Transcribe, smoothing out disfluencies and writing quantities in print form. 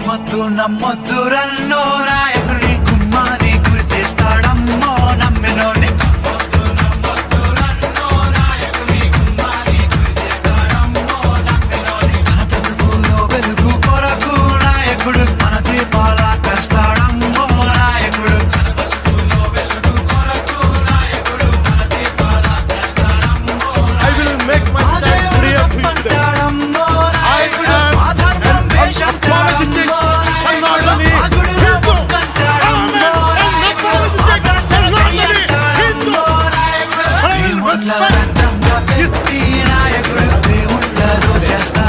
నమ్మొద్దు రన్నో నాయకుని గుమ్మాని గురి తెస్తాడమ్మో నమ్మినోని మన బ్రతుకులో వెలుగు కొరకు నాయకుడు మన దీపాల కస్తాడమ్మో నాయకుడు నాయకుడు దేవుళ్ళలో చేస్తా